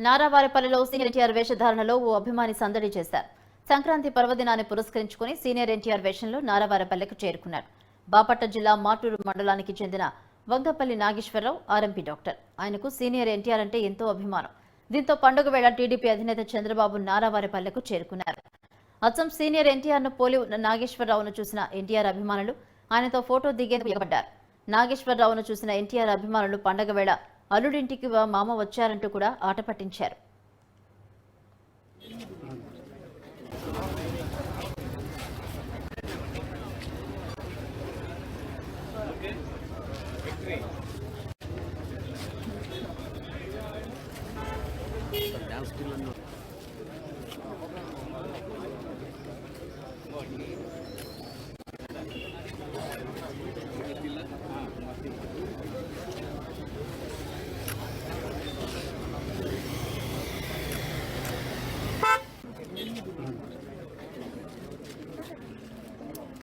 నారావారిపల్లిలో senior NTR వేషధారణలో ఓ అభిమాని సందడి చేశారు. సంక్రాంతి పర్వదినాన్ని పురస్కరించుకుని సీనియర్ ఎన్టీఆర్ వేషంలో నారావారిపల్లెకు చేరుకున్నారు. బాపట్ల జిల్లా మాటూరు మండలానికి చెందిన వంగపల్లి నాగేశ్వరరావు ఆర్ఎంపీ డాక్టర్. ఆయనకు సీనియర్ ఎన్టీఆర్ అంటే ఎంతో అభిమానం. దీంతో పండుగ వేళ టీడీపీ అధినేత చంద్రబాబు నారావారిపల్లెకు చేరుకున్నారు. అచ్చం సీనియర్ ఎన్టీఆర్ను పోలి ఉన్న నాగేశ్వరరావును చూసిన ఎన్టీఆర్ అభిమానులు ఆయనతో ఫోటో దిగేందుకు ఎగబడ్డారు. నాగేశ్వరరావును చూసిన ఎన్టీఆర్ అభిమానులు పండగ వేళ అల్లుడింటికి మామ వచ్చారంటూ కూడా ఆట పట్టించారు. డాన్స్